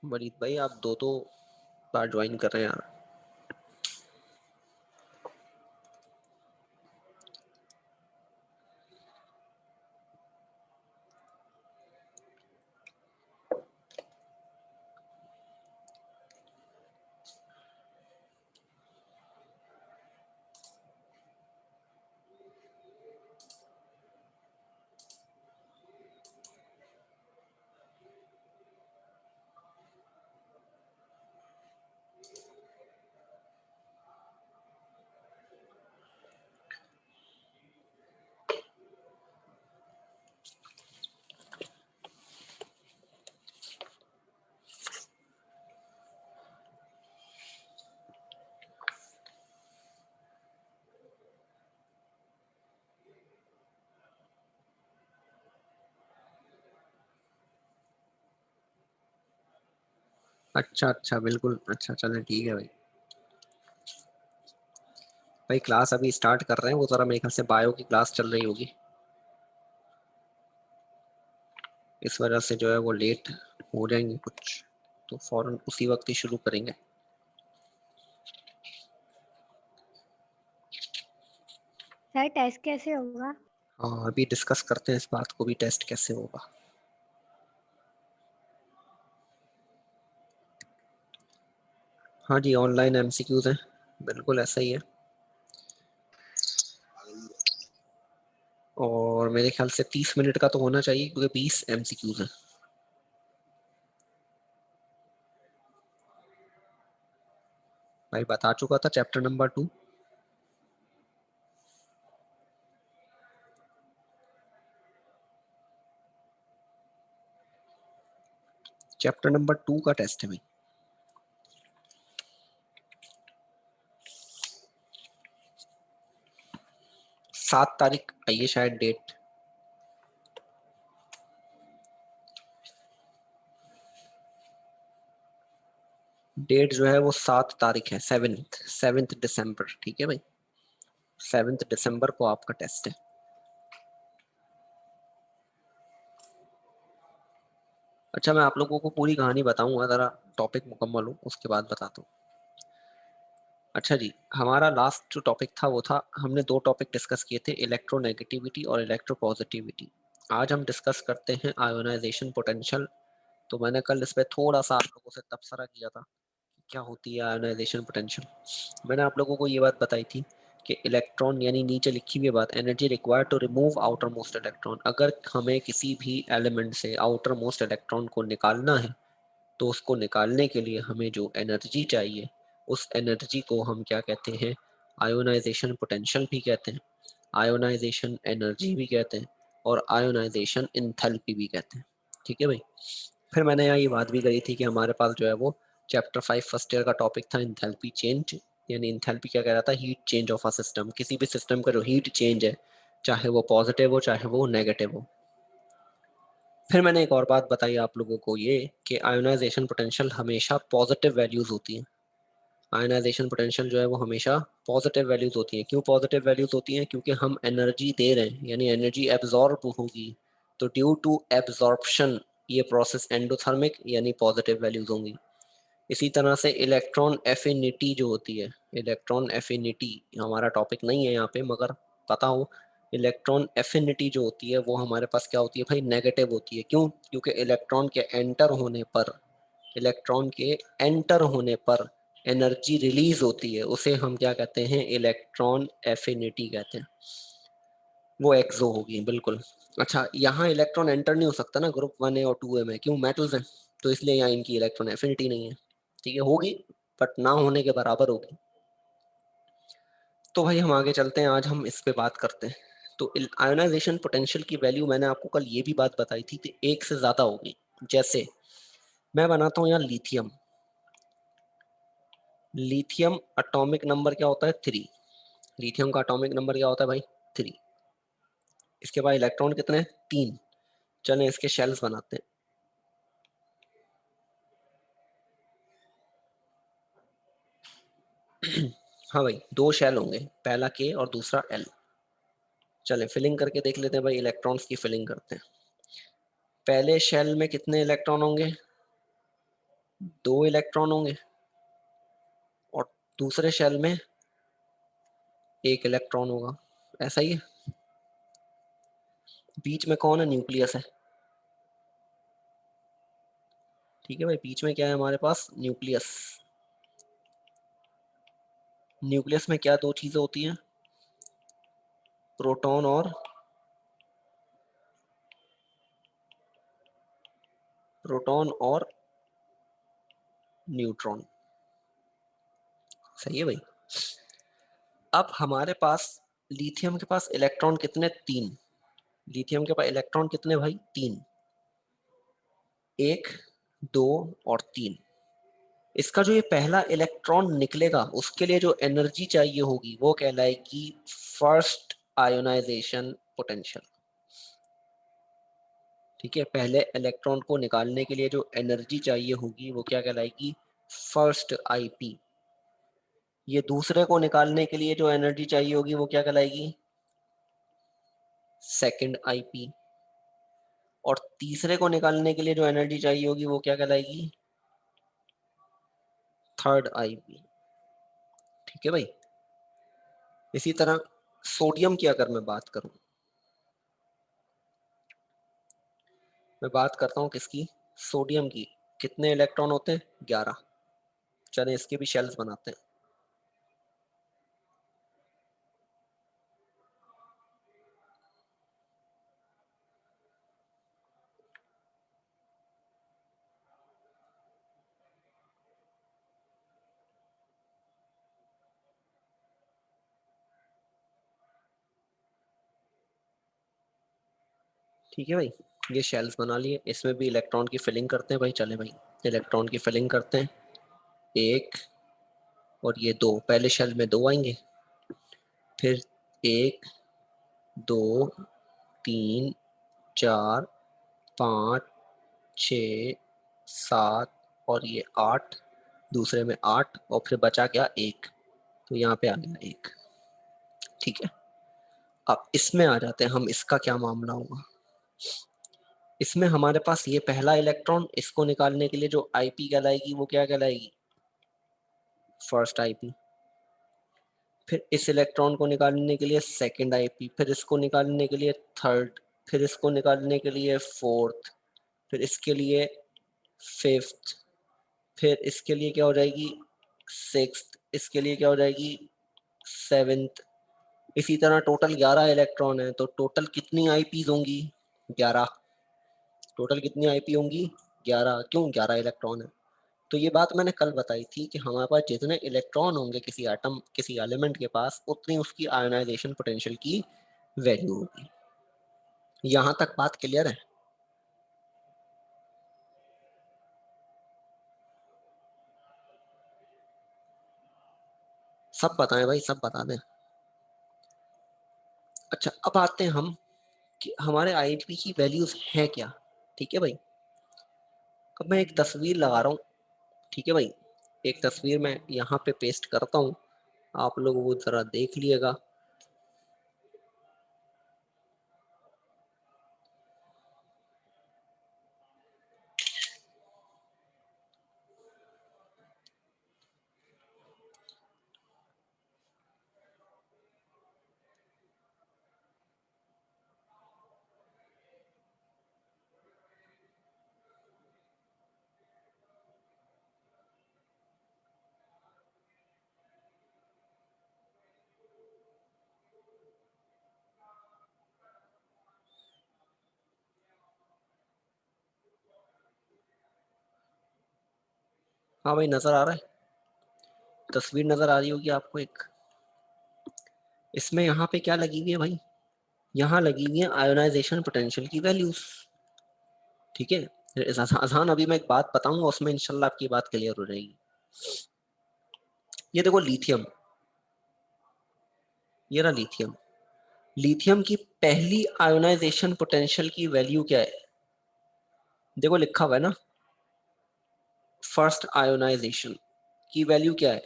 वलीद भाई आप दो बार ज्वाइन कर रहे हैं यार। अच्छा बिल्कुल अच्छा, चलें ठीक है भाई। भाई क्लास अभी स्टार्ट कर रहे हैं, वो जरा मेरे ख्याल से बायो की क्लास चल रही होगी, इस वजह से जो है वो लेट हो जाएंगे कुछ, तो फौरन उसी वक्त ही शुरू करेंगे। सर टेस्ट कैसे होगा? हाँ अभी डिस्कस करते हैं इस बात को भी, टेस्ट कैसे होगा। हाँ जी ऑनलाइन एमसीक्यूज हैं, बिल्कुल ऐसा ही है। और मेरे ख्याल से 30 मिनट का तो होना चाहिए क्योंकि 20 एमसीक्यूज हैं। भाई बता चुका था चैप्टर नंबर 2। चैप्टर नंबर 2 का टेस्ट है भाई। 7 तारीख आई है शायद डेट। डेट जो है वो 7 तारीख है, 7 दिसंबर, ठीक है भाई। 7 दिसंबर को आपका टेस्ट है। अच्छा मैं आप लोगों को पूरी कहानी बताऊंगा, जरा टॉपिक मुकम्मल हो उसके बाद बताता हूँ। अच्छा जी, हमारा लास्ट जो टॉपिक था वो था, हमने 2 टॉपिक डिस्कस किए थे, इलेक्ट्रोनेगेटिविटी और इलेक्ट्रोपॉजिटिविटी। आज हम डिस्कस करते हैं आयोनाइजेशन पोटेंशियल। तो मैंने कल इस पर थोड़ा सा आप लोगों से तबसरा किया था कि क्या होती है आयोनाइजेशन पोटेंशियल। मैंने आप लोगों को ये बात बताई थी कि इलेक्ट्रॉन, यानी नीचे लिखी हुई बात, energy required to remove outermost electron. अगर हमें किसी भी एलिमेंट से आउटर मोस्ट इलेक्ट्रॉन को निकालना है तो उसको निकालने के लिए हमें जो एनर्जी चाहिए, उस एनर्जी को हम क्या कहते हैं, आयोनाइजेशन पोटेंशियल भी कहते हैं, आयोनाइजेशन एनर्जी भी कहते हैं, और आयोनाइजेशन इंथैल्पी भी कहते हैं। ठीक है भाई। फिर मैंने यहाँ ये बात भी करी थी कि हमारे पास जो है वो चैप्टर 5 फर्स्ट ईयर का टॉपिक था इंथैल्पी चेंज। यानी इंथैल्पी क्या कह रहा था, heat change of a system. किसी भी सिस्टम का जो हीट चेंज है, चाहे वो पॉजिटिव हो चाहे वो नेगेटिव हो। फिर मैंने एक और बात बताई आप लोगों को ये कि आयोनाइजेशन पोटेंशियल हमेशा पॉजिटिव वैल्यूज होती हैं। आयोनाइजेशन पोटेंशियल जो है वो हमेशा पॉजिटिव वैल्यूज होती हैं। क्यों पॉजिटिव वैल्यूज होती हैं? क्योंकि हम एनर्जी दे रहे हैं, यानी एनर्जी एब्जॉर्ब होगी, तो ड्यू टू एब्जॉर्प्शन ये प्रोसेस एंडोथर्मिक यानी पॉजिटिव वैल्यूज होंगी। इसी तरह से इलेक्ट्रॉन एफिनिटी जो होती है, इलेक्ट्रॉन एफिनिटी हमारा टॉपिक नहीं है यहाँ पे, मगर पता हो, इलेक्ट्रॉन एफिनिटी जो होती है वो हमारे पास क्या होती है भाई, नेगेटिव होती है। क्यों? क्योंकि इलेक्ट्रॉन के एंटर होने पर, इलेक्ट्रॉन के एंटर होने पर एनर्जी रिलीज होती है, उसे हम क्या कहते हैं, इलेक्ट्रॉन एफिनिटी कहते हैं। वो एक्सो होगी बिल्कुल। अच्छा यहाँ इलेक्ट्रॉन एंटर नहीं हो सकता ना ग्रुप 1 ए और 2 ए में, क्यों, मेटल्स हैं, तो इसलिए यहाँ इनकी इलेक्ट्रॉन एफिनिटी नहीं है। ठीक है, होगी बट ना होने के बराबर होगी। तो भाई हम आगे चलते हैं, आज हम इस पे बात करते हैं। तो आयोनाइजेशन पोटेंशियल की वैल्यू मैंने आपको कल ये भी बात बताई थी कि 1 से ज्यादा होगी। जैसे मैं बनाता हूँ यहाँ लिथियम, लिथियम एटॉमिक नंबर क्या होता है, 3। लिथियम का एटॉमिक नंबर क्या होता है भाई, 3। इसके बाद इलेक्ट्रॉन कितने हैं, 3। चलें इसके शेल्स बनाते हैं। हाँ भाई 2 शेल होंगे, पहला के और दूसरा एल। चलें फिलिंग करके देख लेते हैं भाई, इलेक्ट्रॉन्स की फिलिंग करते हैं। पहले शेल में कितने इलेक्ट्रॉन होंगे, 2 इलेक्ट्रॉन होंगे और दूसरे शेल में 1 इलेक्ट्रॉन होगा, ऐसा ही है। बीच में कौन है? न्यूक्लियस है। ठीक है भाई, बीच में क्या है हमारे पास? न्यूक्लियस। न्यूक्लियस में क्या दो चीजें होती हैं? प्रोटॉन और न्यूट्रॉन। सही है भाई। अब हमारे पास लिथियम के पास इलेक्ट्रॉन कितने? 3। लिथियम के पास इलेक्ट्रॉन कितने भाई? 3। 1, 2 और 3। इसका जो ये पहला इलेक्ट्रॉन निकलेगा उसके लिए जो एनर्जी चाहिए होगी वो कहलाएगी फर्स्ट आयोनाइजेशन पोटेंशियल। ठीक है, पहले इलेक्ट्रॉन को निकालने के लिए जो एनर्जी चाहिए होगी वो क्या कहलाएगी? First IP. ये दूसरे को निकालने के लिए जो एनर्जी चाहिए होगी वो क्या कहलाएगी? Second IP. और तीसरे को निकालने के लिए जो एनर्जी चाहिए होगी वो क्या कहलाएगी? Third IP. ठीक है भाई। इसी तरह सोडियम की अगर मैं बात करूं, मैं बात करता हूं किसकी? सोडियम की। कितने इलेक्ट्रॉन होते हैं? 11। चले इसके भी शेल्स बनाते हैं। ठीक है भाई, ये शेल्स बना लिए। इसमें भी इलेक्ट्रॉन की फिलिंग करते हैं भाई। चले भाई, इलेक्ट्रॉन की फिलिंग करते हैं। 1 और ये 2, पहले शेल में 2 आएंगे, फिर 1, 2, 3, 4, 5, 6, 7 और ये 8, दूसरे में 8 और फिर बचा क्या? 1। तो यहाँ पे आ गया 1। ठीक है, अब इसमें आ जाते हैं हम, इसका क्या मामला होगा। इसमें हमारे पास ये पहला इलेक्ट्रॉन, इसको निकालने के लिए जो आईपी कहलाएगी वो क्या कहलाएगी? First IP. फिर इस इलेक्ट्रॉन को निकालने के लिए सेकंड आईपी, फिर इसको निकालने के लिए थर्ड, फिर इसको निकालने के लिए फोर्थ, फिर इसके लिए फिफ्थ, फिर इसके लिए क्या हो जाएगी? सिक्स्थ, इसके लिए क्या हो जाएगी? सेवेंथ। इसी तरह टोटल 11 इलेक्ट्रॉन है, तो टोटल कितनी आईपीज होंगी? 11। टोटल कितनी आईपी होंगी? 11। क्यों? 11 इलेक्ट्रॉन है। तो ये बात मैंने कल बताई थी कि हमारे पास जितने इलेक्ट्रॉन होंगे किसी एटम, किसी एलिमेंट के पास, उतनी उसकी आयोनाइजेशन पोटेंशियल की वैल्यू होगी। यहां तक बात क्लियर है? सब बताएं भाई, सब बता दें। अच्छा, अब आते हैं हम कि हमारे आईपी की वैल्यूज है क्या। ठीक है भाई, अब मैं एक तस्वीर लगा रहा हूँ। ठीक है भाई, एक तस्वीर मैं यहाँ पे पेस्ट करता हूँ, आप लोग वो जरा देख लिएगा। हाँ भाई, नजर आ रहा है? तस्वीर नजर आ रही होगी आपको एक। इसमें यहाँ पे क्या लगी हुई है भाई? यहाँ लगी हुई है आयोनाइजेशन पोटेंशियल की वैल्यूज। ठीक है, आसान। अभी मैं एक बात बताऊंगा, उसमें इंशाल्लाह आपकी बात क्लियर हो जाएगी। ये देखो लिथियम, ये रहा लिथियम। लिथियम की पहली आयोनाइजेशन पोटेंशियल की वैल्यू क्या है? देखो लिखा हुआ है ना, फर्स्ट आयोनाइजेशन की वैल्यू क्या है?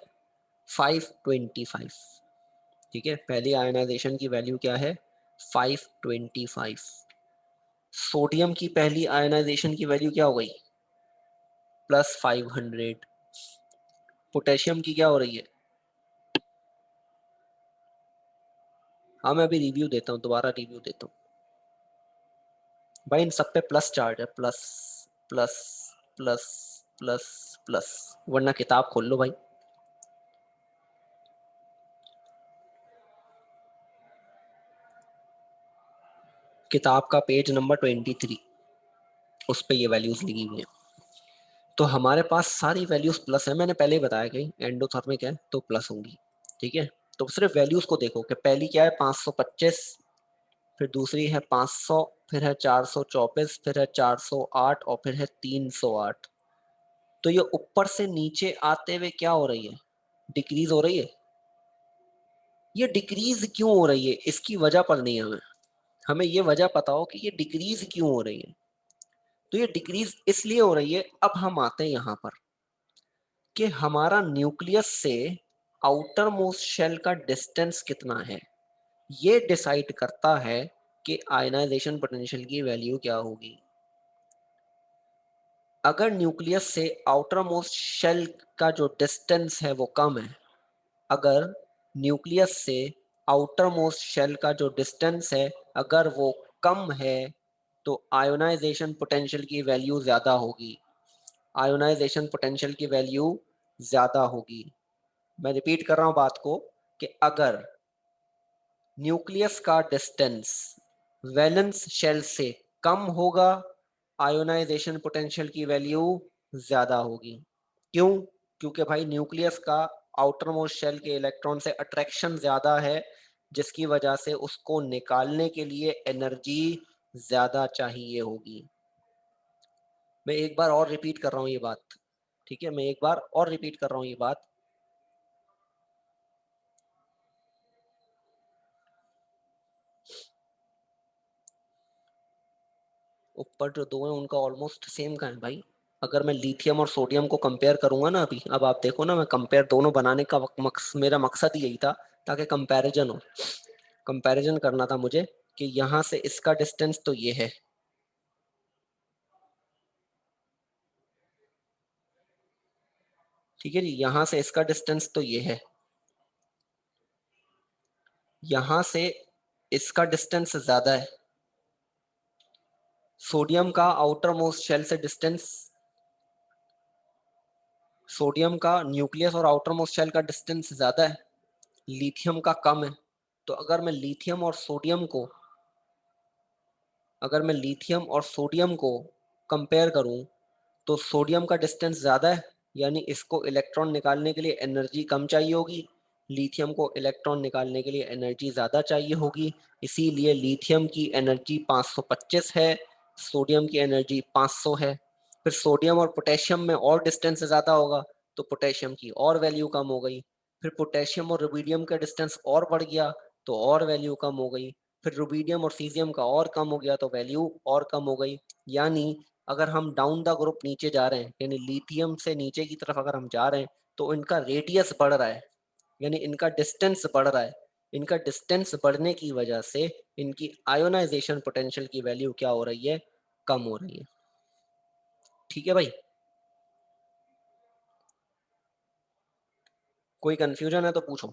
525। ठीक है, पहली आयोनाइजेशन की वैल्यू क्या है? 525। सोडियम की पहली आयोनाइजेशन की वैल्यू क्या हो गई? +500। पोटेशियम की क्या हो रही है? हाँ मैं अभी रिव्यू देता हूँ, दोबारा रिव्यू देता हूँ भाई। इन सब पे प्लस चार्ज है, plus plus plus plus plus, वरना किताब खोल लो भाई। किताब का पेज नंबर 23, उस पे ये वैल्यूज लिखी हुई है। तो हमारे पास सारी वैल्यूज प्लस है, मैंने पहले ही बताया कि एंडोथर्मिक है तो प्लस होंगी। ठीक है, तो सिर्फ वैल्यूज को देखो कि पहली क्या है 525, फिर दूसरी है 500, फिर है 424, फिर है 408 और फिर है 308। तो ये ऊपर से नीचे आते हुए क्या हो रही है? डिक्रीज हो रही है। ये डिक्रीज क्यों हो रही है इसकी वजह पर नहीं, हमें हमें ये वजह पता हो कि ये डिक्रीज क्यों हो रही है। तो ये डिक्रीज इसलिए हो रही है, अब हम आते हैं यहाँ पर कि हमारा न्यूक्लियस से आउटर मोस्ट शेल का डिस्टेंस कितना है। ये डिसाइड करता है कि आयनाइजेशन पोटेंशियल की वैल्यू क्या होगी। अगर न्यूक्लियस से आउटर मोस्ट शेल का जो डिस्टेंस है वो कम है, अगर न्यूक्लियस से आउटर मोस्ट शेल का जो डिस्टेंस है अगर वो कम है, तो आयोनाइजेशन पोटेंशियल की वैल्यू ज़्यादा होगी। आयोनाइजेशन पोटेंशियल की वैल्यू ज़्यादा होगी। मैं रिपीट कर रहा हूँ बात को कि अगर न्यूक्लियस का डिस्टेंस वैलेंस शेल से कम होगा, आयोनाइजेशन पोटेंशियल की वैल्यू ज़्यादा होगी। क्यों? क्योंकि भाई न्यूक्लियस का आउटर मोस्ट शेल के इलेक्ट्रॉन से अट्रैक्शन ज़्यादा है, जिसकी वजह से उसको निकालने के लिए एनर्जी ज़्यादा चाहिए होगी। मैं एक बार और रिपीट कर रहा हूँ ये बात, ठीक है, मैं एक बार और रिपीट कर रहा हूँ ये बात। ऊपर जो दो है उनका ऑलमोस्ट सेम का है भाई। अगर मैं लिथियम और सोडियम को कंपेयर करूंगा ना, अभी अब आप देखो ना, मैं कंपेयर दोनों बनाने का मेरा मकसद यही था ताकि कंपैरिजन हो। कंपैरिजन करना था मुझे कि यहाँ से इसका डिस्टेंस तो ये है, ठीक है जी, यहाँ से इसका डिस्टेंस तो ये है, यहाँ से इसका डिस्टेंस ज्यादा है। सोडियम का आउटर मोस्ट शेल से डिस्टेंस, सोडियम का न्यूक्लियस और आउटर मोस्ट शेल का डिस्टेंस ज्यादा है, लिथियम का कम है। तो अगर मैं लिथियम और सोडियम को, अगर मैं लिथियम और सोडियम को कंपेयर करूं, तो सोडियम का डिस्टेंस ज़्यादा है, यानी इसको इलेक्ट्रॉन निकालने के लिए एनर्जी कम चाहिए होगी, लिथियम को इलेक्ट्रॉन निकालने के लिए एनर्जी ज़्यादा चाहिए होगी। इसीलिए लिथियम की एनर्जी 525 है, सोडियम की एनर्जी 500 है। फिर सोडियम और पोटेशियम में और डिस्टेंस ज़्यादा होगा, तो पोटेशियम की और वैल्यू कम हो गई। फिर पोटेशियम और रुबीडियम का डिस्टेंस और बढ़ गया, तो और वैल्यू कम हो गई। फिर रुबीडियम और सीजियम का और कम हो गया, तो वैल्यू और कम हो गई। यानी अगर हम डाउन द ग्रुप नीचे जा रहे हैं, यानी लिथियम से नीचे की तरफ अगर हम जा रहे हैं, तो इनका रेडियस बढ़ रहा है, यानी इनका डिस्टेंस बढ़ रहा है। इनका डिस्टेंस बढ़ने की वजह से इनकी आयोनाइजेशन पोटेंशियल की वैल्यू क्या हो रही है? कम हो रही है। ठीक है भाई, कोई कंफ्यूजन है तो पूछो।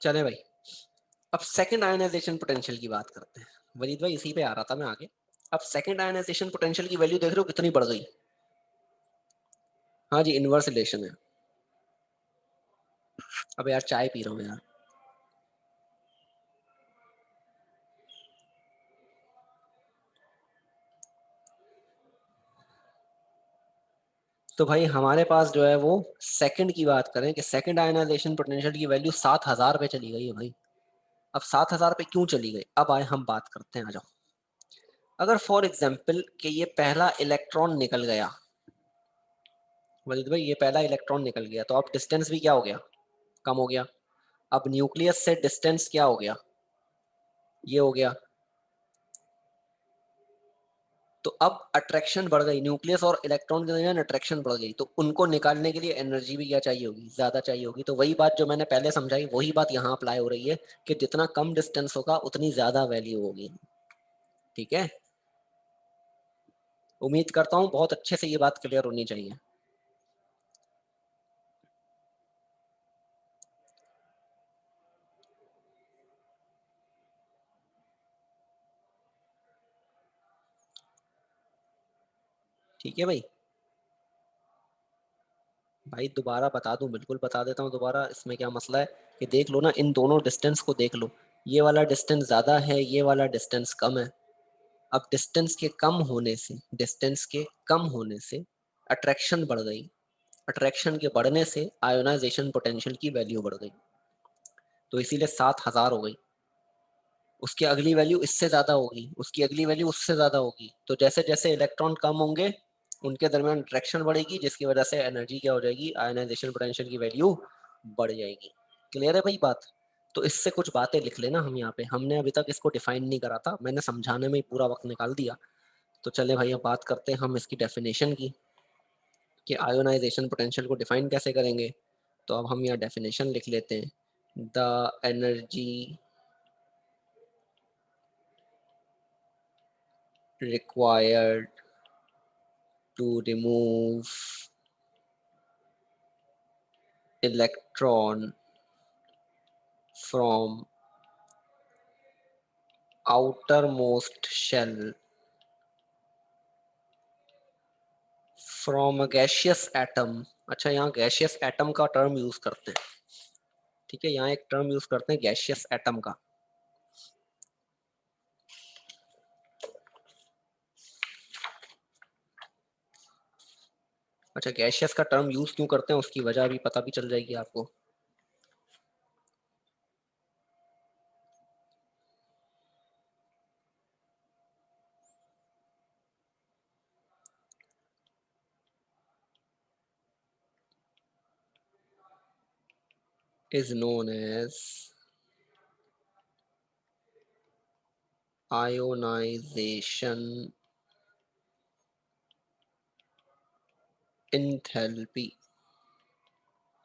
चले भाई, अब सेकंड आयनाइजेशन पोटेंशियल की बात करते हैं। वरीद भाई इसी पे आ रहा था मैं आगे। अब सेकंड आयनाइजेशन पोटेंशियल की वैल्यू देख रहे हो कितनी बढ़ गई? हाँ जी, इनवर्स रिलेशन है। अब यार चाय पी रहा हूँ यार। तो भाई हमारे पास जो है वो सेकंड की बात करें कि सेकंड आयनाइजेशन पोटेंशियल की वैल्यू 7000 पे चली गई है भाई। अब 7000 पे क्यों चली गई, अब आए हम बात करते हैं, आ जाओ। अगर फॉर एग्जाम्पल कि ये पहला इलेक्ट्रॉन निकल गया, वलीद भाई ये पहला इलेक्ट्रॉन निकल गया, तो अब डिस्टेंस भी क्या हो गया? कम हो गया। अब न्यूक्लियस से डिस्टेंस क्या हो गया? ये हो गया। तो अब अट्रैक्शन बढ़ गई, न्यूक्लियस और इलेक्ट्रॉन के दरमियान अट्रैक्शन बढ़ गई, तो उनको निकालने के लिए एनर्जी भी क्या चाहिए होगी, ज्यादा चाहिए होगी। तो वही बात जो मैंने पहले समझाई वही बात यहाँ अप्लाई हो रही है कि जितना कम डिस्टेंस होगा उतनी ज्यादा वैल्यू होगी। ठीक है, उम्मीद करता हूँ बहुत अच्छे से ये बात क्लियर होनी चाहिए। ठीक है भाई, भाई दोबारा बता दूं, बिल्कुल बता देता हूँ दोबारा। इसमें क्या मसला है कि देख लो ना, इन दोनों डिस्टेंस को देख लो, ये वाला डिस्टेंस ज्यादा है, ये वाला डिस्टेंस कम है। अब डिस्टेंस के कम होने से अट्रैक्शन बढ़ गई, अट्रैक्शन के बढ़ने से आयोनाइजेशन पोटेंशियल की वैल्यू बढ़ गई, तो इसीलिए 7000 हो गई। उसकी अगली वैल्यू इससे ज्यादा होगी, उसकी अगली वैल्यू उससे ज्यादा होगी। तो जैसे जैसे इलेक्ट्रॉन कम होंगे उनके दरमियान अट्रैक्शन बढ़ेगी, जिसकी वजह से एनर्जी क्या हो जाएगी, आयोनाइजेशन पोटेंशियल की वैल्यू बढ़ जाएगी। क्लियर है भाई बात? तो इससे कुछ बातें लिख लेना। हम यहाँ पे हमने अभी तक इसको डिफाइन नहीं करा था, मैंने समझाने में ही पूरा वक्त निकाल दिया। तो चले भाई अब बात करते हैं हम इसकी डेफिनेशन की, कि आयोनाइजेशन पोटेंशियल को डिफाइन कैसे करेंगे। तो अब हम यहाँ डेफिनेशन लिख लेते हैं, the energy required to remove electron from outermost shell from a gaseous atom। अच्छा, यहाँ gaseous atom का टर्म यूज करते हैं। ठीक है, यहाँ एक टर्म यूज करते हैं gaseous atom का। अच्छा, गैशियस का टर्म यूज क्यों करते हैं उसकी वजह भी पता भी चल जाएगी आपको। is known as ionization enthalpy।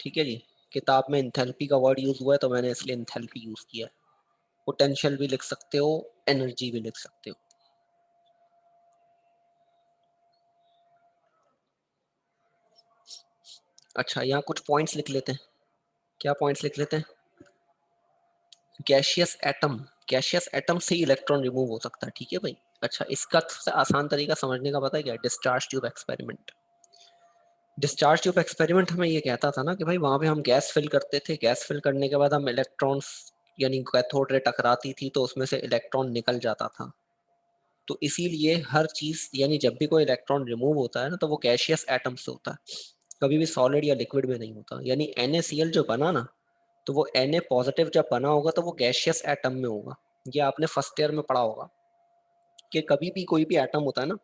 ठीक है जी, किताब में इंथैल्पी का वर्ड यूज हुआ है तो मैंने इसलिए इंथैल्पी यूज किया है। पोटेंशियल भी लिख सकते हो, एनर्जी भी लिख सकते हो। अच्छा, यहाँ कुछ पॉइंट्स लिख लेते हैं। क्या पॉइंट्स लिख लेते हैं? गैशियस एटम, गैशियस एटम से ही इलेक्ट्रॉन रिमूव हो सकता है। ठीक है भाई। अच्छा, इसका सबसे आसान तरीका समझने का पता है क्या? Discharge tube experiment. Discharge tube experiment हमें ये कहता था ना कि भाई वहां पे हम गैस फिल करते थे, गैस फिल करने के बाद हम इलेक्ट्रॉन्स यानी कैथोड रे टकराती थी तो उसमें से इलेक्ट्रॉन निकल जाता था। तो इसीलिए हर चीज यानी जब भी कोई इलेक्ट्रॉन रिमूव होता है ना तो वो गैशियस एटम से होता है, कभी भी सॉलिड या लिक्विड में नहीं होता। यानी NaCl जो बना ना, तो वो Na पॉजिटिव जब बना होगा तो वो गैशियस एटम में होगा। ये आपने फर्स्ट ईयर में पढ़ा होगा कि कभी भी कोई भी एटम होता है ना,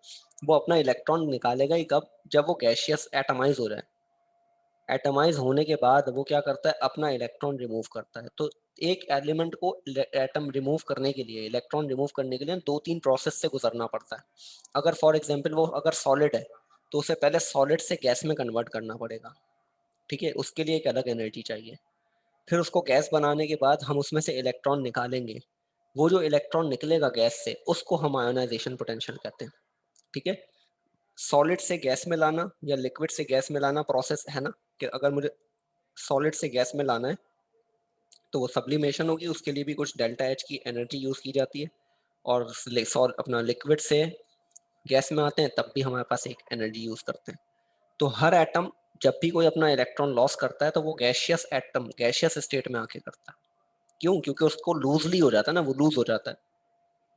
वो अपना इलेक्ट्रॉन निकालेगा ही कब? जब वो गैशियस एटमाइज हो जाए। एटमाइज होने के बाद वो क्या करता है? अपना इलेक्ट्रॉन रिमूव करता है। तो एक एलिमेंट को एटम रिमूव करने के लिए, इलेक्ट्रॉन रिमूव करने के लिए 2-3 प्रोसेस से गुजरना पड़ता है। अगर फॉर एग्जाम्पल वो अगर सॉलिड है तो उसे पहले सॉलिड से गैस में कन्वर्ट करना पड़ेगा। ठीक है, उसके लिए एक अलग एनर्जी चाहिए। फिर उसको गैस बनाने के बाद हम उसमें से इलेक्ट्रॉन निकालेंगे। वो जो इलेक्ट्रॉन निकलेगा गैस से उसको हम आयोनाइजेशन पोटेंशियल कहते हैं। ठीक है, सॉलिड से गैस में लाना या लिक्विड से गैस में लाना प्रोसेस है ना, कि अगर मुझे सॉलिड से गैस में लाना है तो वो सब्लिमेशन होगी, उसके लिए भी कुछ डेल्टा एच की एनर्जी यूज की जाती है। और अपना लिक्विड से गैस में आते हैं तब भी हमारे पास एक एनर्जी यूज करते हैं। तो हर एटम जब भी कोई अपना इलेक्ट्रॉन लॉस करता है तो वो गैशियस एटम गैशियस स्टेट में आके करता है। क्यों? क्योंकि उसको लूजली हो जाता है ना, वो लूज हो जाता है,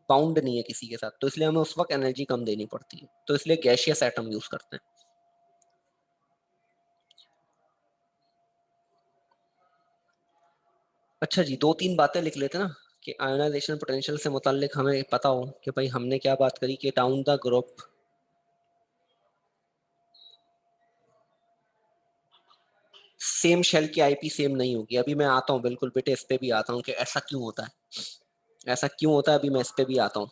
बाउंड नहीं है किसी के साथ, तो इसलिए हमें उस वक्त एनर्जी कम देनी पड़ती है, तो इसलिए गैशियस एटम यूज करते हैं। अच्छा जी, 2-3 बातें लिख लेते हैं ना, कि आयोनाइजेशन पोटेंशियल से मुताल्लिक हमें पता हो कि भाई हमने क्या बात करी कि down the group same shell की IP सेम नहीं होगी। अभी मैं आता हूँ बिल्कुल बेटे, इस पे भी आता हूँ कि ऐसा क्यों होता है, ऐसा क्यों होता है, अभी मैं इस पे भी आता हूँ।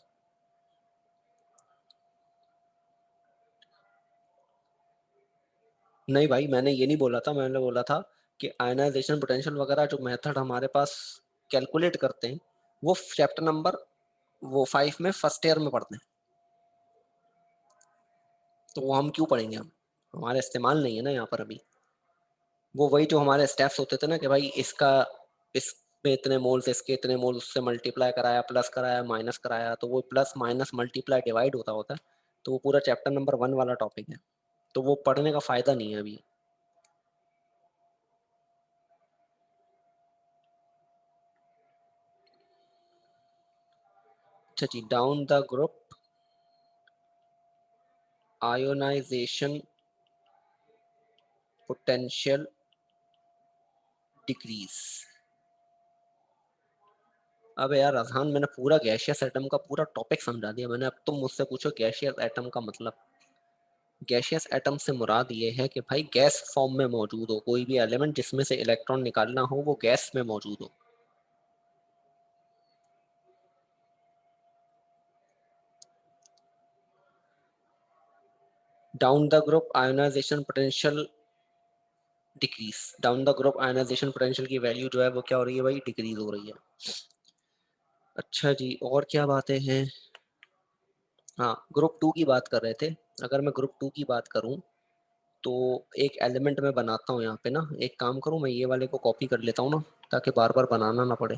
नहीं भाई, मैंने ये नहीं बोला था, मैंने बोला था कि आयनाइजेशन पोटेंशियल वगैरह जो मेथड हमारे पास कैलकुलेट करते हैं वो चैप्टर नंबर वो 5 में फर्स्ट ईयर में पढ़ते हैं, तो वो हम क्यों पढ़ेंगे, हम हमारे इस्तेमाल नहीं है ना यहाँ पर अभी। वो वही जो हमारे स्टेप्स होते थे ना कि भाई इसका इसमें इतने मोल्स, इसके इतने मोल्स, उससे मल्टीप्लाई कराया, प्लस कराया, माइनस कराया, तो वो प्लस माइनस मल्टीप्लाई डिवाइड होता होता है। तो वो पूरा चैप्टर नंबर 1 वाला टॉपिक है, तो वो पढ़ने का फायदा नहीं है अभी। अच्छा जी, down the group ionization potential decrease. अब यार अजहान, मैंने पूरा गैसियस एटम का पूरा टॉपिक समझा दिया मैंने, अब तुम मुझसे पूछो गैसियस एटम का मतलब। गैसियस एटम से मुराद ये है कि भाई गैस फॉर्म में मौजूद हो कोई भी एलिमेंट जिसमें से इलेक्ट्रॉन निकालना हो वो गैस में मौजूद हो। Down the group ionization potential decrease, down the group ionization potential की वैल्यू जो है वो क्या हो रही है भाई, डिक्रीज हो रही है। अच्छा जी, और क्या बातें हैं। हाँ, ग्रुप 2 की बात कर रहे थे। अगर मैं ग्रुप 2 की बात करूं तो एक एलिमेंट में बनाता हूँ यहाँ पे ना, एक काम करूँ मैं ये वाले को कॉपी कर लेता हूँ ना, ताकि बार बार बनाना ना पड़े।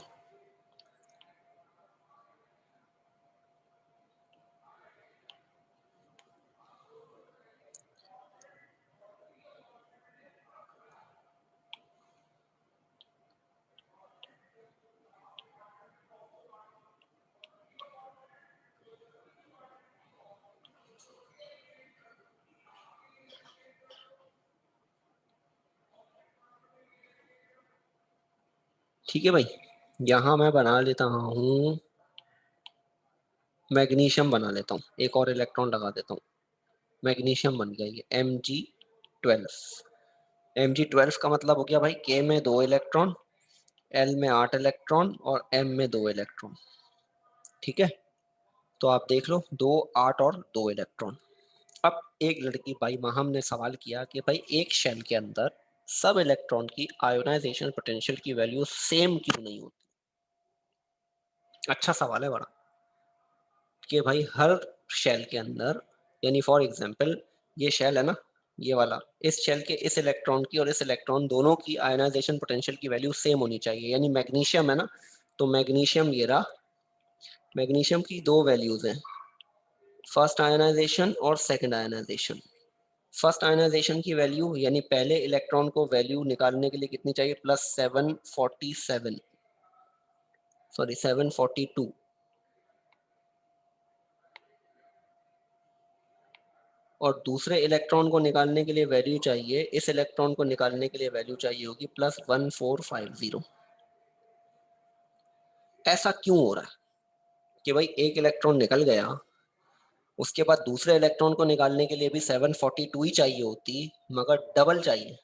ठीक है भाई, यहाँ मैं बना लेता हूँ मैग्नीशियम, बना लेता हूँ, एक और इलेक्ट्रॉन लगा देता हूँ। मैग्नीशियम बन गया ये Mg12। Mg12 का मतलब हो गया भाई K में 2 इलेक्ट्रॉन, L में 8 इलेक्ट्रॉन और M में 2 इलेक्ट्रॉन। ठीक है, तो आप देख लो 2, 8 और 2 इलेक्ट्रॉन। अब एक लड़की भाई वहां हमने सवाल किया कि भाई एक शेल के अंदर सब इलेक्ट्रॉन की आयोनाइजेशन पोटेंशियल की वैल्यू सेम क्यों नहीं होती। अच्छा सवाल है बड़ा, कि भाई हर शेल के अंदर, यानी फॉर एग्जांपल ये शेल है ना, ये वाला, इस शेल के इस इलेक्ट्रॉन की और इस इलेक्ट्रॉन दोनों की आयोनाइजेशन पोटेंशियल की वैल्यू सेम होनी चाहिए। यानी मैग्नीशियम है ना, तो मैग्नीशियम ये रहा, मैग्नीशियम की दो वैल्यूज हैं, फर्स्ट आयोनाइजेशन और सेकंड आयोनाइजेशन। फर्स्ट आयोनाइजेशन की वैल्यू यानी पहले इलेक्ट्रॉन को वैल्यू निकालने के लिए कितनी चाहिए, +747, सॉरी 742। और दूसरे इलेक्ट्रॉन को निकालने के लिए वैल्यू चाहिए, इस इलेक्ट्रॉन को निकालने के लिए वैल्यू चाहिए होगी +1450। ऐसा क्यों हो रहा है कि भाई एक इलेक्ट्रॉन निकल गया, उसके बाद दूसरे इलेक्ट्रॉन को निकालने के लिए भी 742 ही चाहिए होती, मगर डबल चाहिए,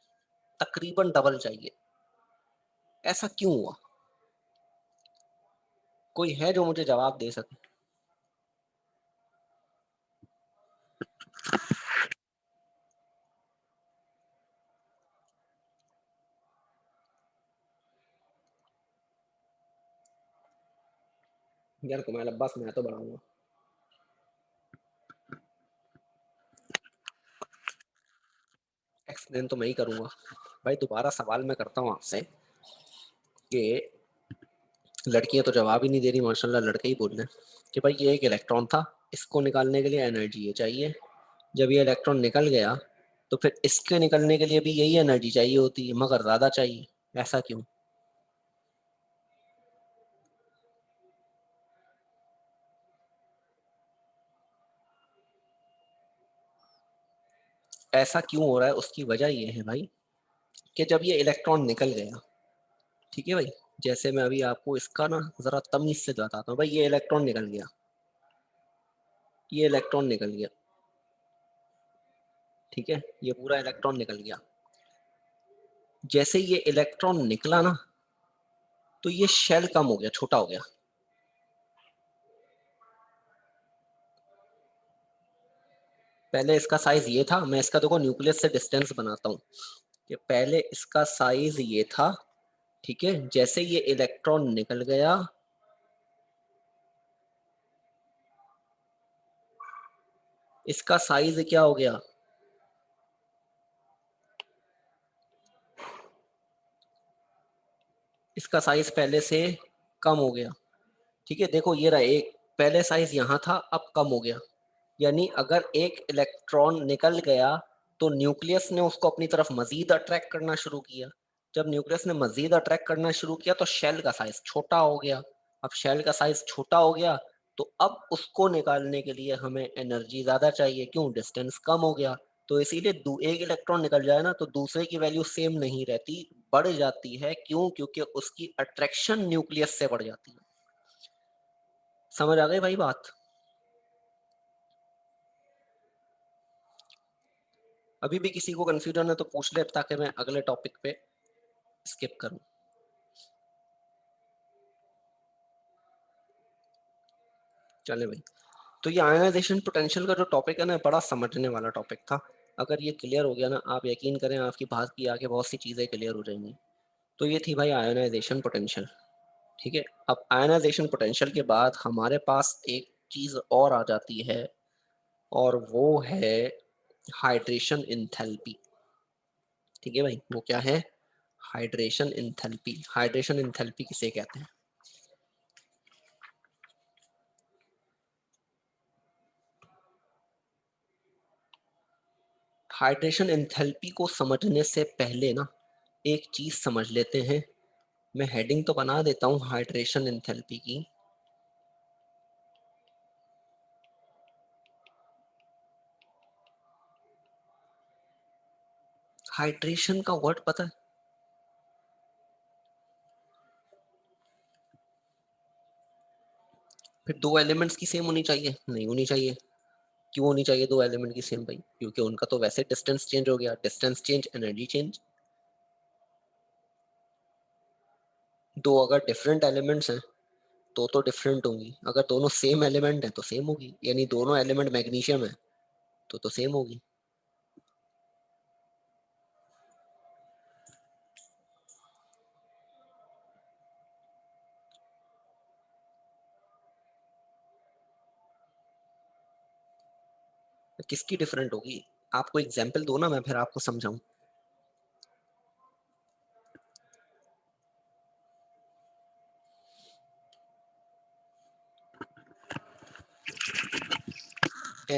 तकरीबन डबल चाहिए। ऐसा क्यों हुआ, कोई है जो मुझे जवाब दे सके। यार तुम्हारे अब्बास मैं तो बढ़ाऊंगा, एक्सप्लेन तो मैं ही करूंगा। भाई दोबारा सवाल मैं करता हूँ आपसे कि लड़कियां तो जवाब ही नहीं दे रही, माशाल्लाह लड़के ही बोल रहे हैं कि भाई ये एक इलेक्ट्रॉन था, इसको निकालने के लिए एनर्जी ये चाहिए, जब ये इलेक्ट्रॉन निकल गया तो फिर इसके निकलने के लिए भी यही एनर्जी चाहिए होती है मगर ज्यादा चाहिए। ऐसा क्यों, ऐसा क्यों हो रहा है, उसकी वजह ये है भाई कि जब ये इलेक्ट्रॉन निकल गया, ठीक है भाई, जैसे मैं अभी आपको इसका ना जरा तमीज से बताता हूँ। भाई ये इलेक्ट्रॉन निकल गया, ये इलेक्ट्रॉन निकल गया, ठीक है, ये पूरा इलेक्ट्रॉन निकल गया। जैसे ये इलेक्ट्रॉन निकला ना, तो ये शेल कम हो गया, छोटा हो गया। पहले इसका साइज ये था, मैं इसका देखो न्यूक्लियस से डिस्टेंस बनाता हूँ कि पहले इसका साइज ये था, ठीक है। जैसे ये इलेक्ट्रॉन निकल गया, इसका साइज क्या हो गया, इसका साइज पहले से कम हो गया, ठीक है। देखो ये रहा, एक पहले साइज यहाँ था, अब कम हो गया। यानी अगर एक इलेक्ट्रॉन निकल गया तो न्यूक्लियस ने उसको अपनी तरफ मजीद अट्रैक्ट करना शुरू किया। जब न्यूक्लियस ने मजीद अट्रैक्ट करना शुरू किया तो शेल का साइज छोटा हो गया। अब शेल का साइज छोटा हो गया तो अब उसको निकालने के लिए हमें एनर्जी ज्यादा चाहिए, क्यों, डिस्टेंस कम हो गया। तो इसीलिए एक इलेक्ट्रॉन निकल जाए ना तो दूसरे की वैल्यू सेम नहीं रहती, बढ़ जाती है। क्यों? क्योंकि उसकी अट्रैक्शन न्यूक्लियस से बढ़ जाती है। समझ आ गई भाई बात? अभी भी किसी को कंफ्यूजन है तो पूछ ले, ताकि मैं अगले टॉपिक पे स्किप करूं। चले भाई, तो ये आयनाइजेशन पोटेंशियल का जो टॉपिक है ना, बड़ा समझने वाला टॉपिक था। अगर ये क्लियर हो गया ना, आप यकीन करें आपकी बात की आगे बहुत सी चीजें क्लियर हो जाएंगी। तो ये थी भाई आयनाइजेशन पोटेंशियल, ठीक है। अब आयनाइजेशन पोटेंशियल के बाद हमारे पास एक चीज और आ जाती है, और वो है हाइड्रेशन इंथैल्पी, ठीक है भाई। वो क्या है? Hydration enthalpy. हाइड्रेशन इंथैल्पी किसे कहते हैं? हाइड्रेशन एंथैल्पी को समझने से पहले ना एक चीज समझ लेते हैं। मैं हेडिंग तो बना देता हूँ हाइड्रेशन एंथैल्पी की। हाइड्रेशन का वर्ड पता है? फिर दो एलिमेंट्स की सेम होनी चाहिए? नहीं होनी चाहिए। क्यों होनी चाहिए दो एलिमेंट की सेम भाई? क्योंकि उनका तो वैसे डिस्टेंस चेंज हो गया। Distance change, energy change. दो अगर डिफरेंट एलिमेंट्स हैं तो डिफरेंट होंगी। अगर दोनों सेम एलिमेंट हैं तो सेम होगी। यानी दोनों एलिमेंट मैग्नीशियम है तो सेम होगी। किसकी डिफरेंट होगी? आपको एग्जाम्पल दो ना, मैं फिर आपको समझाऊं।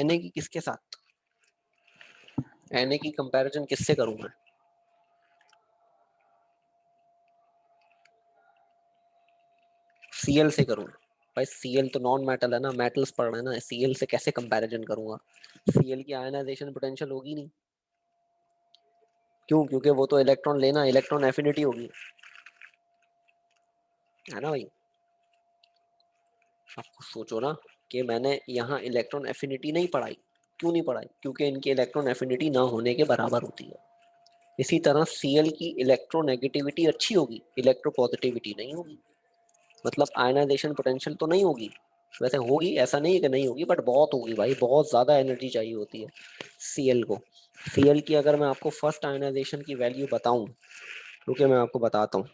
Na की किसके साथ? Na की कंपैरिजन किससे करूं मैं? Cl से करूं? भाई Cl तो नॉन मेटल है ना, मेटल्स पढ़ रहे हैं ना, Cl से कैसे कंपैरिजन करूंगा? Cl की आयनाइजेशन पोटेंशियल होगी नहीं। क्यों? क्योंकि वो तो इलेक्ट्रॉन लेना, इलेक्ट्रॉन एफिनिटी होगी, है ना भाई। आप खुद सोचो ना कि मैंने यहाँ इलेक्ट्रॉन एफिनिटी नहीं पढ़ाई। क्यों नहीं पढ़ाई? क्योंकि इनकी इलेक्ट्रॉन एफिनिटी ना होने के बराबर होती है। इसी तरह Cl की इलेक्ट्रोनेगेटिविटी अच्छी होगी, इलेक्ट्रोपॉजिटिविटी नहीं होगी। मतलब आयनाइजेशन पोटेंशियल तो नहीं होगी। वैसे होगी, ऐसा नहीं है कि नहीं होगी, बट बहुत होगी भाई, बहुत ज्यादा एनर्जी चाहिए होती है Cl को। Cl की अगर मैं आपको फर्स्ट आयनाइजेशन की वैल्यू बताऊं, रुके मैं आपको बताता हूँ।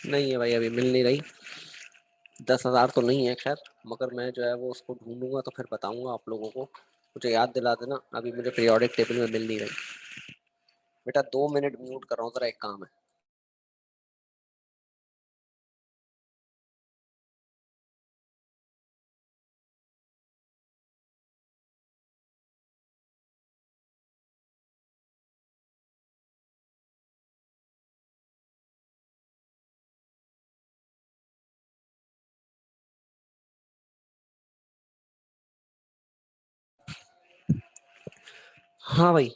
नहीं है भाई, अभी मिल नहीं रही। 10,000 तो नहीं है खैर, मगर मैं जो है वो उसको ढूंढूंगा तो फिर बताऊंगा आप लोगों को। मुझे याद दिला देना, अभी मुझे पीरियोडिक टेबल में मिल नहीं रही। बेटा 2 मिनट म्यूट कर रहा हूँ, जरा एक काम है। हाँ भाई,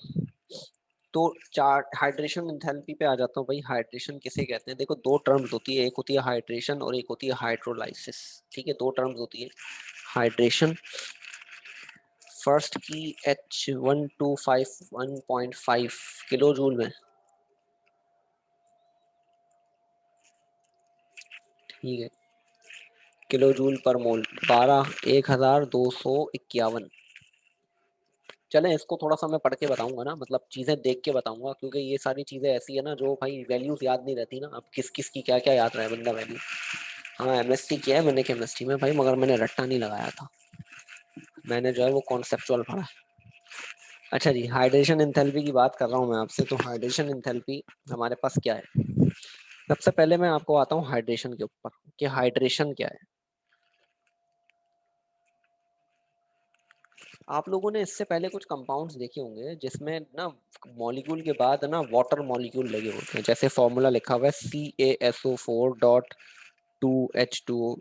तो चार हाइड्रेशन एंथैल्पी पे आ जाता हूँ भाई। हाइड्रेशन किसे कहते हैं? देखो दो टर्म्स होती है, एक होती है हाइड्रेशन और एक होती है हाइड्रोलाइसिस। ठीक है, दो टर्म्स होती है। हाइड्रेशन फर्स्ट की H1251.5 किलो जूल में, ठीक है, किलो जूल पर मोल 12,1251। चलें, इसको थोड़ा सा मैं पढ़ के बताऊंगा ना, मतलब चीजें देख के बताऊंगा, क्योंकि ये सारी चीजें ऐसी है ना जो भाई वैल्यूज याद नहीं रहती ना। अब किस किस की क्या क्या याद रहा है बंदा वैल्यू। हाँ एमएससी किया है मैंने केमिस्ट्री में भाई, मगर मैंने रट्टा नहीं लगाया था, मैंने जो है वो कॉन्सेप्चुअल पढ़ा है। अच्छा जी, हाइड्रेशन एंथैल्पी की बात कर रहा हूँ मैं आपसे। तो हाइड्रेशन एंथैल्पी हमारे पास क्या है? सबसे पहले मैं आपको आता हूँ हाइड्रेशन के ऊपर कि हाइड्रेशन क्या है। आप लोगों ने इससे पहले कुछ कंपाउंड्स देखे होंगे जिसमें ना मॉलिक्यूल के बाद ना वाटर मॉलिक्यूल लगे होते हैं। जैसे फॉर्मूला लिखा हुआ है CaSO4.2H2O,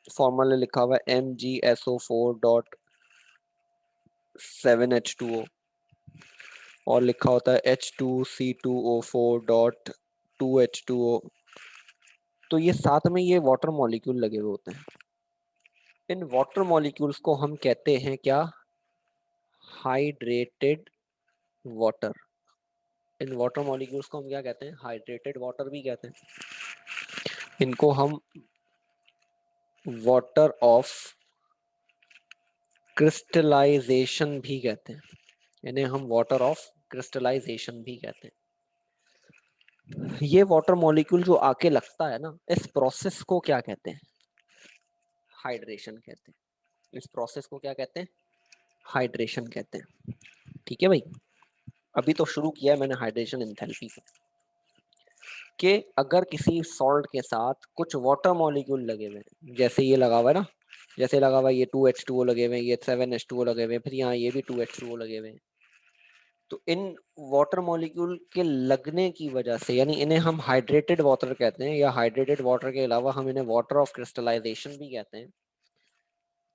फॉर्मूला लिखा हुआ है MgSO4.7H2O, और लिखा होता है H2C2O4.2H2O। तो ये साथ में ये वाटर मॉलिक्यूल लगे हुए होते हैं। इन वाटर मॉलिक्यूल्स को हम कहते हैं क्या? Hydrated water. In water molecules को हम क्या कहते हैं? हाइड्रेटेड वाटर भी कहते हैं। इनको हम वाटर ऑफ क्रिस्टलाइजेशन भी कहते हैं। इन्हें हम वाटर ऑफ क्रिस्टलाइजेशन भी कहते हैं। ये वाटर मॉलिक्यूल जो आके लगता है ना, इस प्रोसेस को क्या कहते हैं? हाइड्रेशन कहते हैं। इस प्रोसेस को क्या कहते हैं? हाइड्रेशन कहते हैं। ठीक है भाई, अभी तो शुरू किया है मैंने हाइड्रेशन एंथैल्पी को, कि अगर किसी सॉल्ट के साथ कुछ वाटर मॉलिक्यूल लगे हुए हैं, जैसे ये लगा हुआ है ना, जैसे लगा हुआ है ये 2H2O लगे हुए हैं, ये 7H2O लगे हुए हैं, फिर यहाँ ये भी 2H2O लगे हुए हैं। तो इन वाटर मॉलिक्यूल के लगने की वजह से, यानी इन्हें हम हाइड्रेटेड वाटर कहते हैं, या हाइड्रेटेड वाटर के अलावा हम इन्हें वाटर ऑफ क्रिस्टलाइजेशन भी कहते हैं।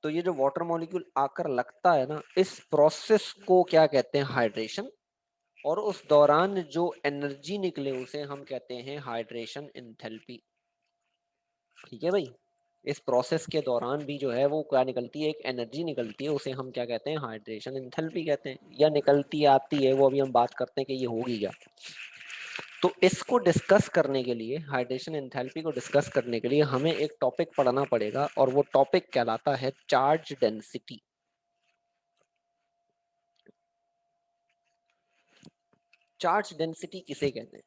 तो ये जो वाटर मॉलिक्यूल आकर लगता है ना, इस प्रोसेस को क्या कहते हैं? हाइड्रेशन। और उस दौरान जो एनर्जी निकले उसे हम कहते हैं हाइड्रेशन एंथैल्पी। ठीक है भाई, इस प्रोसेस के दौरान भी जो है वो क्या निकलती है? एक एनर्जी निकलती है, उसे हम क्या कहते हैं? हाइड्रेशन एंथैल्पी कहते हैं। या निकलती आती है, वो अभी हम बात करते हैं कि ये होगी क्या। तो इसको डिस्कस करने के लिए, हाइड्रेशन एंथैल्पी को डिस्कस करने के लिए हमें एक टॉपिक पढ़ना पड़ेगा, और वो टॉपिक कहलाता है चार्ज डेंसिटी। चार्ज डेंसिटी किसे कहते हैं?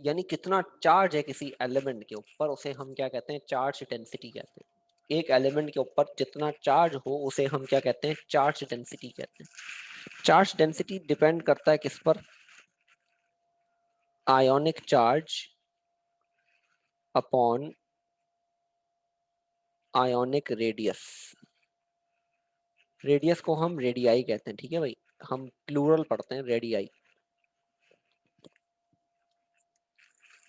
यानी कितना चार्ज है किसी एलिमेंट के ऊपर, उसे हम क्या कहते हैं? चार्ज डेंसिटी कहते हैं। एक एलिमेंट के ऊपर जितना चार्ज हो उसे हम क्या कहते हैं? चार्ज डेंसिटी कहते हैं। चार्ज डेंसिटी डिपेंड करता है किस पर? Ionic charge upon ionic radius. Radius को हम रेडियाई कहते हैं। ठीक है भाई, हम प्लूरल पढ़ते हैं, रेडियाई।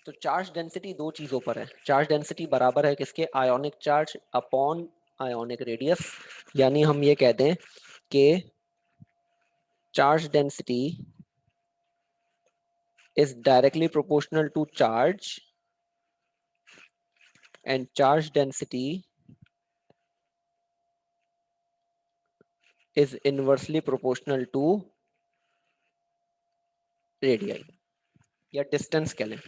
तो चार्ज डेंसिटी दो चीजों पर है। चार्ज डेंसिटी बराबर है किसके? Ionic charge upon ionic radius. यानी हम ये कहते हैं कि charge density is directly proportional to charge, and charge density is inversely proportional to radii, या डिस्टेंस कह लें।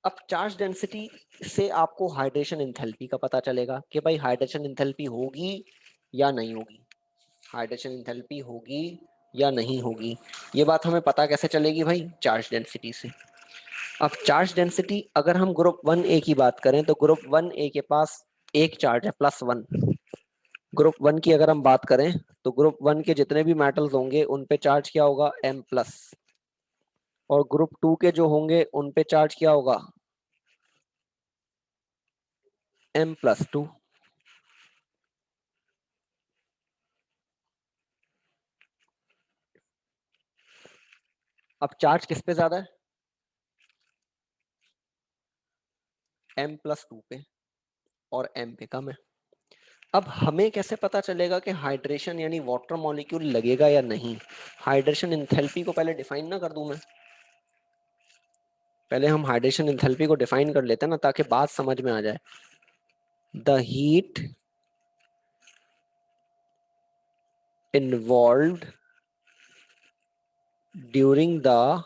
अब चार्ज डेंसिटी से आपको हाइड्रेशन एंथैल्पी का पता चलेगा कि भाई हाइड्रेशन एंथैल्पी होगी या नहीं होगी। हाइड्रेशन एंथैल्पी होगी या नहीं होगी, ये बात हमें पता कैसे चलेगी भाई? चार्ज डेंसिटी से। अब चार्ज डेंसिटी, अगर हम ग्रुप 1A की बात करें तो ग्रुप 1A के पास एक चार्ज है +1। ग्रुप 1 की अगर हम बात करें तो ग्रुप 1 के जितने भी मेटल्स होंगे उन पे चार्ज क्या होगा? M+। और ग्रुप 2 के जो होंगे उन पे चार्ज क्या होगा? M+2। अब चार्ज किस पे ज्यादा है? M+2 पे, और M पे कम है। अब हमें कैसे पता चलेगा कि हाइड्रेशन यानी वाटर मॉलिक्यूल लगेगा या नहीं? हाइड्रेशन एंथैल्पी को पहले डिफाइन ना कर दूं मैं? पहले हम हाइड्रेशन एंथैल्पी को डिफाइन कर लेते हैं ना, ताकि बात समझ में आ जाए। The heat involved during the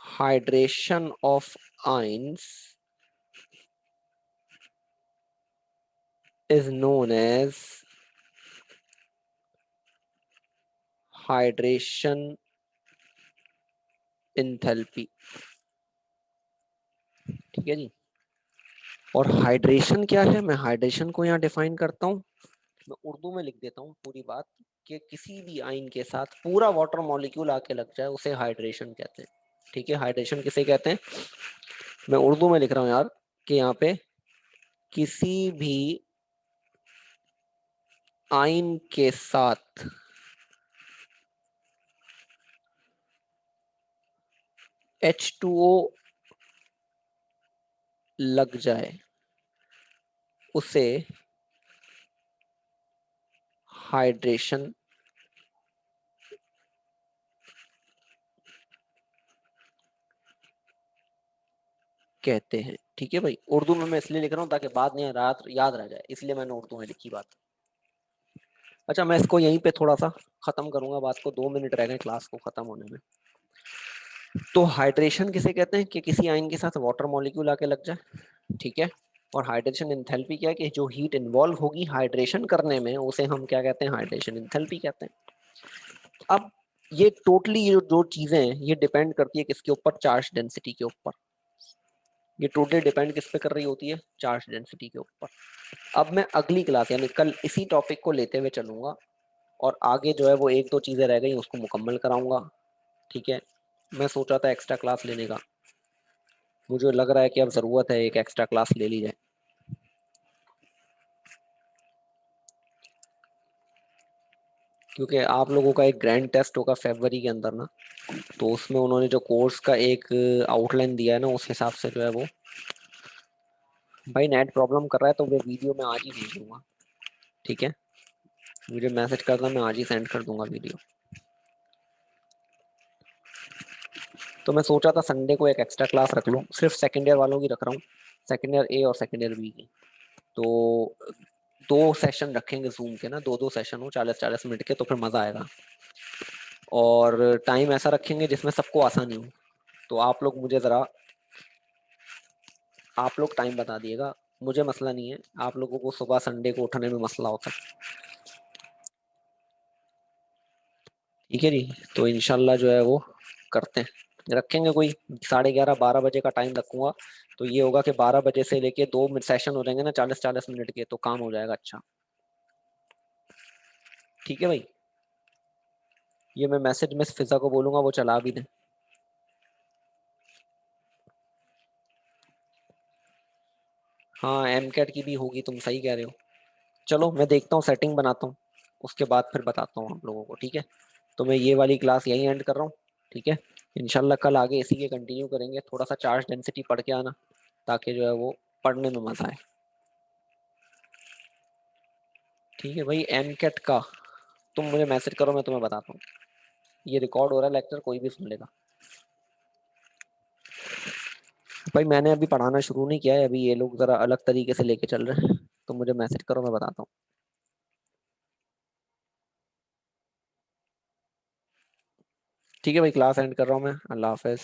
hydration of ions is known as hydration enthalpy। ठीक है जी। और हाइड्रेशन क्या है, मैं हाइड्रेशन को यहाँ डिफाइन करता हूँ, मैं उर्दू में लिख देता हूँ पूरी बात, कि किसी भी आयन के साथ पूरा वाटर मॉलिक्यूल आके लग जाए उसे हाइड्रेशन कहते हैं। ठीक है, हाइड्रेशन किसे कहते हैं? मैं उर्दू में लिख रहा हूँ यार, कि यहाँ पे किसी भी आयन के साथ H2O लग जाए उसे हाइड्रेशन कहते हैं। ठीक है भाई, उर्दू में मैं इसलिए लिख रहा हूँ ताकि बाद में रात याद रह जाए, इसलिए मैंने उर्दू में लिखी बात। अच्छा, मैं इसको यहीं पे थोड़ा सा खत्म करूंगा बात को, 2 मिनट रह गए क्लास को खत्म होने में। तो हाइड्रेशन किसे कहते हैं? कि किसी आयन के साथ वाटर मॉलिक्यूल आके लग जाए। ठीक है। और हाइड्रेशन एंथैल्पी क्या है? कि जो हीट इन्वॉल्व होगी हाइड्रेशन करने में, उसे हम क्या कहते हैं? हाइड्रेशन एंथैल्पी कहते हैं। अब ये टोटली जो चीजें हैं ये डिपेंड करती है किसके ऊपर? चार्ज डेंसिटी के ऊपर। ये टोटली डिपेंड किस पे कर रही होती है? चार्ज डेंसिटी के ऊपर। अब मैं अगली क्लास यानी कल इसी टॉपिक को लेते हुए चलूंगा, और आगे जो है वो एक दो चीजें रह गई उसको मुकम्मल कराऊंगा। ठीक है। मैं सोचा था एक्स्ट्रा क्लास लेने का, मुझे लग रहा है कि अब जरूरत है एक एक्स्ट्रा क्लास ले ली जाए, क्योंकि आप लोगों का एक ग्रैंड टेस्ट होगा फरवरी के अंदर ना, तो उसमें उन्होंने जो कोर्स का एक आउटलाइन दिया है ना, उस हिसाब से जो है वो, भाई नेट प्रॉब्लम कर रहा है तो वो वीडियो मैं आज ही भेज दूंगा। ठीक है, मुझे मैसेज करना, मैं आज ही सेंड कर दूंगा वीडियो। तो मैं सोचा था संडे को एक एक्स्ट्रा क्लास रख लूँ, सिर्फ सेकेंड ईयर वालों की रख रहा हूँ, सेकेंड ईयर ए और सेकेंड ईयर बी की। तो 2 सेशन रखेंगे जूम के ना, 2-2 सेशन हो 40-40 मिनट के, तो फिर मजा आएगा। और टाइम ऐसा रखेंगे जिसमें सबको आसानी हो। तो आप लोग टाइम बता दिएगा, मुझे मसला नहीं है, आप लोगों को सुबह संडे को उठने में मसला होता है। ठीक है जी। तो इनशाला जो है वो करते हैं, रखेंगे कोई 11:30-12 बजे का टाइम रखूंगा। तो ये होगा कि 12 बजे से लेके 2 सेशन हो जाएंगे ना 40-40 मिनट के, तो काम हो जाएगा अच्छा। ठीक है भाई, ये मैं मैसेज में फिजा को बोलूंगा वो चला भी दे। हाँ, एम कैट की भी होगी, तुम सही कह रहे हो। चलो मैं देखता हूँ, सेटिंग बनाता हूँ, उसके बाद फिर बताता हूँ आप लोगों को। ठीक है, तो मैं ये वाली क्लास यहीं एंड कर रहा हूँ। ठीक है, इंशाल्लाह कल आगे इसी के कंटिन्यू करेंगे। थोड़ा सा चार्ज डेंसिटी पढ़ के आना, ताकि जो है वो पढ़ने में मजा आए। ठीक है भाई, एम कैट का तुम मुझे मैसेज करो, मैं तुम्हें बताता हूँ। ये रिकॉर्ड हो रहा है लेक्चर, कोई भी सुन लेगा। भाई मैंने अभी पढ़ाना शुरू नहीं किया है, अभी ये लोग जरा अलग तरीके से लेके चल रहे हैं, तो मुझे मैसेज करो, मैं बताता हूँ। ठीक है भाई, क्लास एंड कर रहा हूँ मैं। अल्लाह हाफिज।